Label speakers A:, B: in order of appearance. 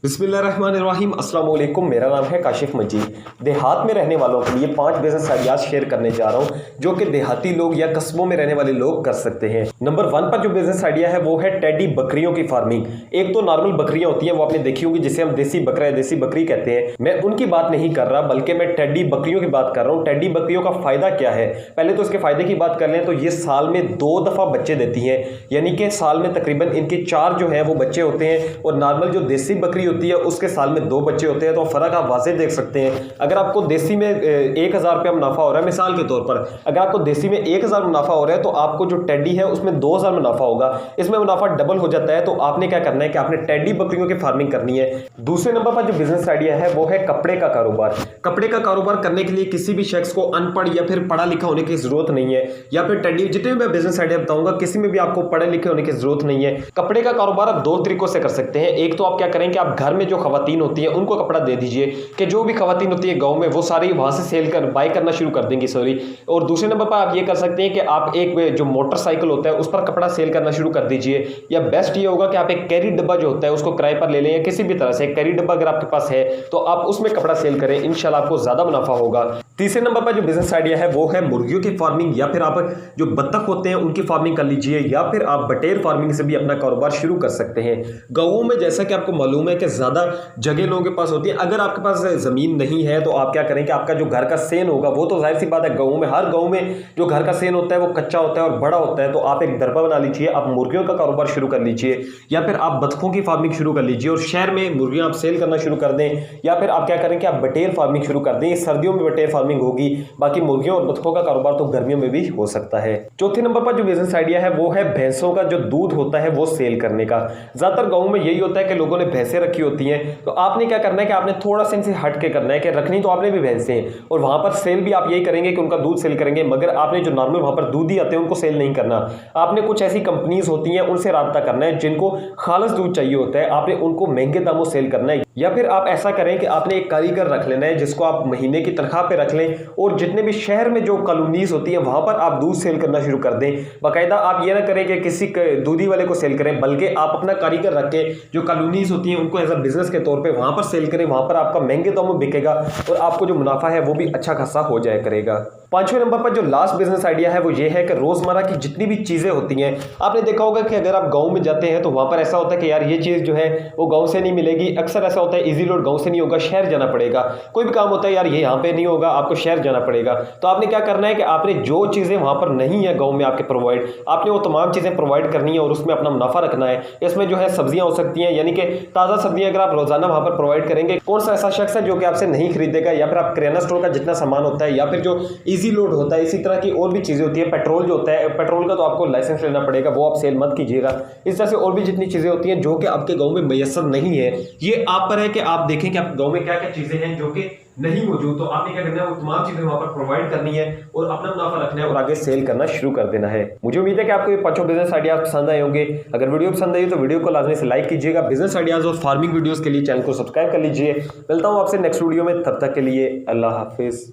A: बिस्मिल्लाहिर्रहमानिर्रहीम अस्सलाम वालेकुम। मेरा नाम है काशिफ मजीद। देहात में रहने वालों के लिए 5 बिजनेस आइडियाज शेयर करने जा रहा हूं जो कि देहाती लोग या कस्बों में रहने वाले लोग कर सकते हैं। नंबर 1 पर जो बिजनेस आइडिया है वो है टेडी बकरियों की फार्मिंग। एक तो नॉर्मल बकरियां होती हैं, वो आपने देखी होंगी, जिसे हम देसी बकरा या देसी बकरी कहते हैं। मैं उनकी बात नहीं कर रहा, बल्कि मैं टेडी बकरियों की बात कर रहा हूँ। टेडी बकरियों का फायदा क्या है, पहले तो इसके फायदे की बात कर लें तो ये साल में 2 दफा बच्चे देती हैं, यानी कि साल में तकरीबन इनके 4 जो है वो बच्चे होते हैं। और नॉर्मल जो देसी बकरी होती है उसके साल में 2 बच्चे होते हैं। तो फर्क आप वाज़े देख सकते हैं। अगर आपको देसी में 1000 रुपया मुनाफा हो रहा है, मिसाल के तौर पर अगर आपको देसी में 1000 मुनाफा हो रहा है तो आपको जो टेडी है उसमें 2000 मुनाफा होगा। इसमें मुनाफा डबल हो जाता है। तो आपने क्या करना है कि आपने टेडी बकरियों की फार्मिंग करनी है। दूसरे नंबर पर जो बिजनेस आइडिया है वो है कपड़े का कारोबार। कपड़े का कारोबार करने के लिए किसी भी शख्स को अनपढ़ या फिर पढ़ा लिखा होने की जरूरत नहीं है, या फिर टेडी जितने भी मैं बिजनेस आइडिया बताऊंगा किसी में भी आपको पढ़े लिखे होने की जरूरत नहीं है। कपड़े का कारोबार आप 2 तरीकों से कर सकते हैं। एक तो आप क्या करें कि आप घर में जो खवातीन होती है उनको कपड़ा दे दीजिए, कि जो भी खवातीन होती है गांव में वो सारी वहां से सेल कर बाय करना शुरू कर देंगी, सॉरी। और दूसरे नंबर पर आप ये कर सकते हैं कि आप एक जो मोटरसाइकिल होता है उस पर कपड़ा सेल करना शुरू कर दीजिए। या बेस्ट ये होगा कि आप एक कैरी डब्बा जो होता है उसको किराए पर ले लें, या किसी भी तरह से कैरी डब्बा अगर आपके पास है तो आप उसमें कपड़ा सेल करें, इंशाल्लाह आपको ज्यादा मुनाफा होगा। तीसरे नंबर पर जो बिजनेस आइडिया है वो है मुर्गियों की फार्मिंग, या फिर आप जो बत्तख होते हैं उनकी फार्मिंग कर लीजिए, या फिर आप बटेर फार्मिंग से भी अपना कारोबार शुरू कर सकते हैं। गांवों में जैसा कि आपको मालूम है कि ज्यादा जगह लोगों के पास होती है। अगर आपके पास जमीन नहीं है तो आप क्या करें कि आपका जो घर का सेन होगा वो तो जाहिर सी बात है गांवों में हर गांव में जो घर का सेन होता है वो कच्चा होता है और बड़ा होता है। तो आप एक दरबा बना लीजिए, आप मुर्गियों का कारोबार शुरू कर लीजिए, या फिर आप बतखों की फार्मिंग शुरू कर लीजिए और शहर में मुर्गियां आप सेल करना शुरू कर दें। या फिर आप क्या करें कि आप बटेर फार्मिंग शुरू कर दें। सर्दियों में बटेर फार्मिंग होगी, बाकी मुर्गियों और बतखों का कारोबार तो गर्मियों में भी हो सकता है। चौथे नंबर पर जो बिजनेस आइडिया है वो है भैंसों का जो दूध होता है वो सेल करने का। ज्यादातर गांवों में यही होता है कि लोगों ने भैंसें रखी होती हैं। तो आपने क्या करना है कि आपने थोड़ा सा इनसे हट के करना है कि रखनी तो आपने भी भैंसें हैं और वहां पर सेल भी आप यही करेंगे कि उनका दूध सेल करेंगे, मगर आपने जो नॉर्मल वहां पर दूध ही आते हैं उनको सेल नहीं करना। आपने कुछ ऐसी कंपनीज होती हैं उनसे राब्ता करना है जिनको खालिस दूध चाहिए होता है, आपने उनको महंगे दामों सेल करना है। या फिर आप ऐसा करें कि आपने एक कारीगर रख लेना है जिसको आप महीने की तनख्वाह पे रख लें, और जितने भी शहर में जो कॉलोनीज होती है वहां पर आप दूध सेल करना शुरू कर दें। बाकायदा आप ये ना करें कि किसी दूधी वाले को सेल करें, बल्कि आप अपना कारीगर रख के जो कॉलोनीज होती हैं उनको एज अ बिजनेस के तौर पे वहां पर सेल करें। वहां पर आपका महंगे दामों में बिकेगा और आपको जो मुनाफा है वो भी अच्छा खासा हो जाया करेगा। 5वें नंबर पर जो लास्ट बिजनेस आइडिया है वो ये है कि रोजमर्रा की जितनी भी चीजें होती हैं, आपने देखा होगा कि अगर आप गांव में जाते हैं तो वहां पर ऐसा होता है कि यार ये चीज जो है वो गांव से नहीं मिलेगी। अक्सर ऐसा होता है इजी रोड गांव से नहीं होगा, शहर जाना पड़ेगा। कोई भी काम होता है यार ये यहाँ पे नहीं होगा, आपको शहर जाना पड़ेगा। तो आपने क्या करना है कि आपने जो चीजें वहां पर नहीं है गाँव में आपके प्रोवाइड, आपने वो तमाम चीजें प्रोवाइड करनी है और उसमें अपना मुनाफा रखना है। इसमें जो है सब्जियां हो सकती हैं, यानी कि ताजा सब्जियां अगर आप रोजाना वहां पर प्रोवाइड करेंगे, कौन सा ऐसा शख्स है जो कि आपसे नहीं खरीदेगा। या फिर आप किराना स्टोर का जितना सामान होता है, या फिर जो इजी लोड होता है, इसी तरह की और भी चीजें होती है। पेट्रोल जो होता है, पेट्रोल का तो आपको लाइसेंस लेना पड़ेगा, वो आप सेल मत कीजिएगा। इस तरह से और भी जितनी चीजें होती हैं जो कि आपके गांव में मैसर नहीं है, ये आप पर है कि आप देखें कि आप गांव में क्या क्या चीजें हैं जो कि नहीं मौजूद। तो आपने क्या करना है, वो तमाम चीजें वहां पर प्रोवाइड करनी है और अपना मुनाफा रखना है और आगे सेल करना शुरू कर देना है। मुझे उम्मीद है कि आपको ये 5 बिजनेस आइडियाज पसंद आए होंगे। अगर वीडियो पसंद आई तो वीडियो को लाजमी से लाइक कीजिएगा। बिजनेस आइडियाज और फार्मिंग वीडियोस के लिए चैनल को सब्सक्राइब कर लीजिए। मिलता हूं आपसे नेक्स्ट वीडियो में, तब तक के लिए अल्लाह हाफिज।